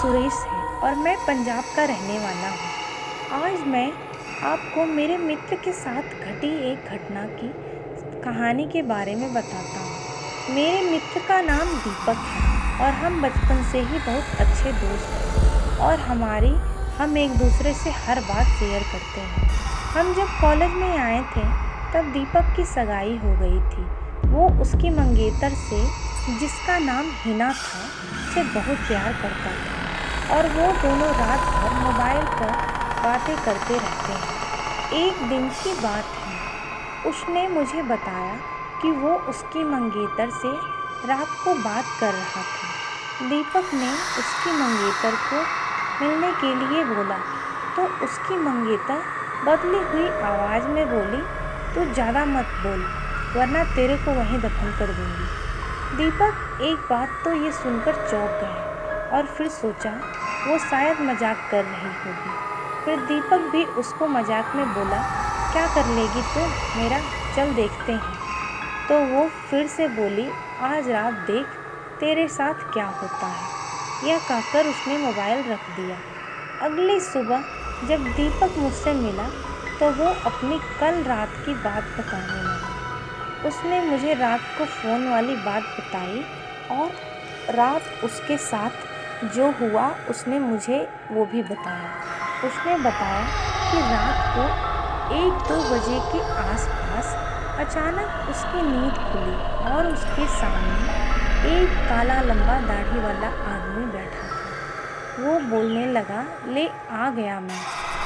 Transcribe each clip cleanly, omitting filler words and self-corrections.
सुरेश है और मैं पंजाब का रहने वाला हूँ। आज मैं आपको मेरे मित्र के साथ घटी एक घटना की कहानी के बारे में बताता हूँ। मेरे मित्र का नाम दीपक है और हम बचपन से ही बहुत अच्छे दोस्त हैं और हम एक दूसरे से हर बात शेयर करते हैं। हम जब कॉलेज में आए थे तब दीपक की सगाई हो गई थी। वो उसकी मंगेतर से, जिसका नाम हिना था, से बहुत प्यार करता था और वो दोनों रात भर मोबाइल पर बातें करते रहते हैं। एक दिन की बात है, उसने मुझे बताया कि वो उसकी मंगेतर से रात को बात कर रहा था। दीपक ने उसकी मंगेतर को मिलने के लिए बोला तो उसकी मंगेतर बदली हुई आवाज़ में बोली, तू ज़्यादा मत बोल वरना तेरे को वहीं दफन कर दूंगी। दीपक एक बात तो ये सुनकर चौंक गए और फिर सोचा वो शायद मजाक कर रही होगी। फिर दीपक भी उसको मजाक में बोला, क्या कर लेगी तू मेरा, चल देखते हैं। तो वो फिर से बोली, आज रात देख तेरे साथ क्या होता है। यह कहकर उसने मोबाइल रख दिया। अगली सुबह जब दीपक मुझसे मिला तो वो अपनी कल रात की बात बताने लगा। उसने मुझे रात को फ़ोन वाली बात बताई और रात उसके साथ जो हुआ उसने मुझे वो भी बताया। उसने बताया कि रात को 1-2 बजे के आसपास अचानक उसकी नींद खुली और उसके सामने एक काला लंबा दाढ़ी वाला आदमी बैठा था। वो बोलने लगा, ले आ गया मैं,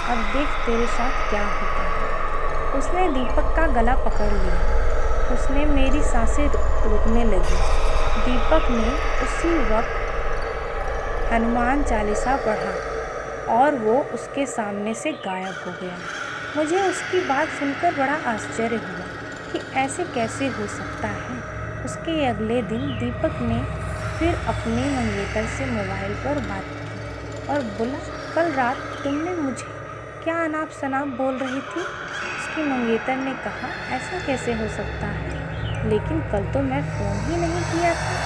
अब देख तेरे साथ क्या होता है। उसने दीपक का गला पकड़ लिया। उसने मेरी सांसें रुकने लगी। दीपक ने उसी वक्त हनुमान चालीसा पढ़ा और वो उसके सामने से गायब हो गया। मुझे उसकी बात सुनकर बड़ा आश्चर्य हुआ कि ऐसे कैसे हो सकता है। उसके अगले दिन दीपक ने फिर अपनी मंगेतर से मोबाइल पर बात की और बोला, कल रात तुमने मुझे क्या अनाप शनाप बोल रही थी। उसकी मंगेतर ने कहा, ऐसा कैसे हो सकता है, लेकिन कल तो मैं फ़ोन ही नहीं किया था।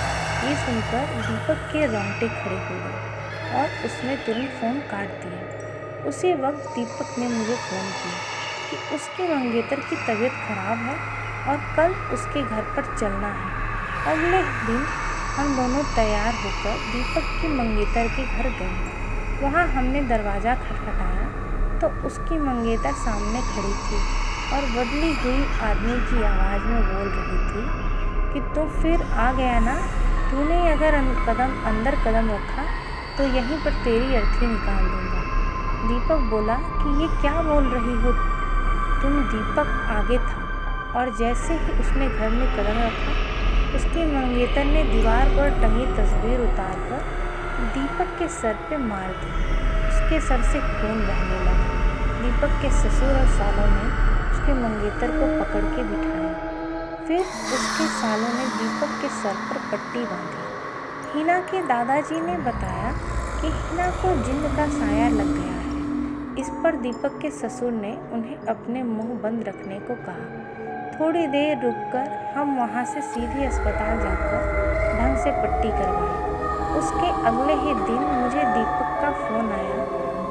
ये सुनकर दीपक के रोंगटे खड़े हो गए और उसने तुरंत फ़ोन काट दिया। उसी वक्त दीपक ने मुझे फ़ोन किया कि उसके मंगेतर की तबीयत खराब है और कल उसके घर पर चलना है। अगले दिन हम दोनों तैयार होकर दीपक की मंगेतर के घर गए। वहाँ हमने दरवाज़ा खटखटाया तो उसकी मंगेतर सामने खड़ी थी और बदली हुई आदमी की आवाज़ में बोल रही थी कि तू फिर आ गया ना, तूने अगर अंदर कदम रखा तो यहीं पर तेरी अर्थी निकाल दूंगा। दीपक बोला कि ये क्या बोल रही हो तुम। दीपक आगे था और जैसे ही उसने घर में कदम रखा, उसकी मंगेतर ने दीवार पर टंगी तस्वीर उतारकर दीपक के सर पे मार दी। उसके सर से खून बहने लगा। दीपक के ससुर और सालों ने उसके मंगेतर को पकड़ के बिठाया। फिर उसके सालों ने दीपक के सर पर पट्टी बांधी। हिना के दादाजी ने बताया कि हिना को जिन्न का साया लग गया है। इस पर दीपक के ससुर ने उन्हें अपने मुंह बंद रखने को कहा। थोड़ी देर रुककर हम वहां से सीधे अस्पताल जाकर ढंग से पट्टी करवाई। उसके अगले ही दिन मुझे दीपक का फ़ोन आया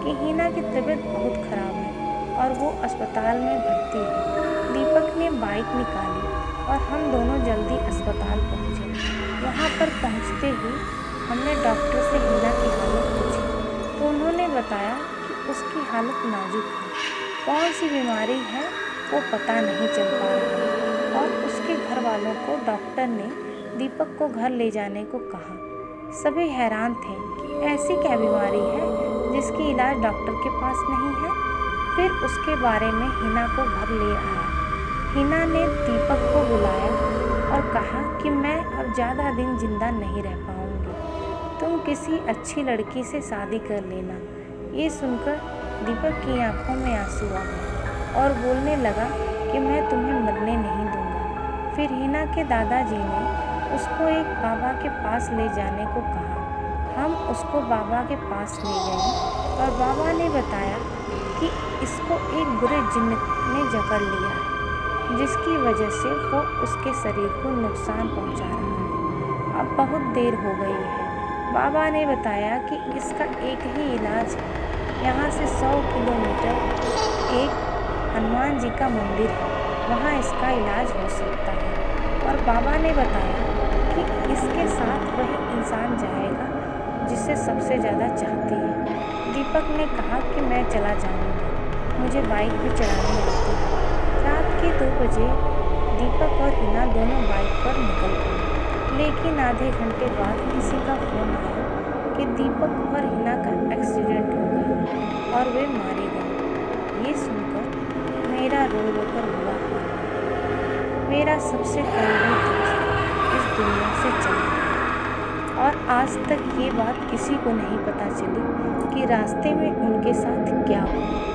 कि हिना की तबीयत बहुत ख़राब है और वो अस्पताल में भर्ती है। दीपक ने बाइक निकाली और हम दोनों जल्दी अस्पताल पहुँचे। वहाँ पर पहुँचते ही हमने डॉक्टर से हिना की हालत पूछी तो उन्होंने बताया कि उसकी हालत नाजुक है। कौन सी बीमारी है वो पता नहीं चल पा रहा और उसके घर वालों को डॉक्टर ने दीपक को घर ले जाने को कहा। सभी हैरान थे कि ऐसी क्या बीमारी है जिसकी इलाज डॉक्टर के पास नहीं है। फिर उसके बारे में हिना को घर ले आया। हिना ने दीपक को बुलाया और कहा कि मैं अब ज़्यादा दिन जिंदा नहीं रह पाऊंगी, तुम किसी अच्छी लड़की से शादी कर लेना। ये सुनकर दीपक की आंखों में आंसू आ गए और बोलने लगा कि मैं तुम्हें मरने नहीं दूंगा। फिर हिना के दादाजी ने उसको एक बाबा के पास ले जाने को कहा। हम उसको बाबा के पास ले गए और बाबा ने बताया कि इसको एक बुरे जिन्न ने जकड़ लिया है, जिसकी वजह से वो उसके शरीर को नुकसान पहुंचा रहा है। अब बहुत देर हो गई है, बाबा ने बताया कि इसका एक ही इलाज है। यहाँ से 100 किलोमीटर एक हनुमान जी का मंदिर है, वहाँ इसका इलाज हो सकता है। और बाबा ने बताया कि इसके साथ वही इंसान जाएगा जिसे सबसे ज़्यादा चाहती है। दीपक ने कहा कि मैं चला जाऊँगा, मुझे बाइक भी चलानी आती है। रात के 2 बजे दीपक और हिना दोनों बाइक पर निकल पड़े, लेकिन आधे घंटे बाद किसी का फ़ोन आया कि दीपक और हिना का एक्सीडेंट हो गया और वे मारे गए। ये सुनकर मेरा रो रो कर बुरा हाल हुआ। मेरा सबसे करीबी दोस्त इस दुनिया से चला गया और आज तक ये बात किसी को नहीं पता चली कि रास्ते में उनके साथ क्या हुआ।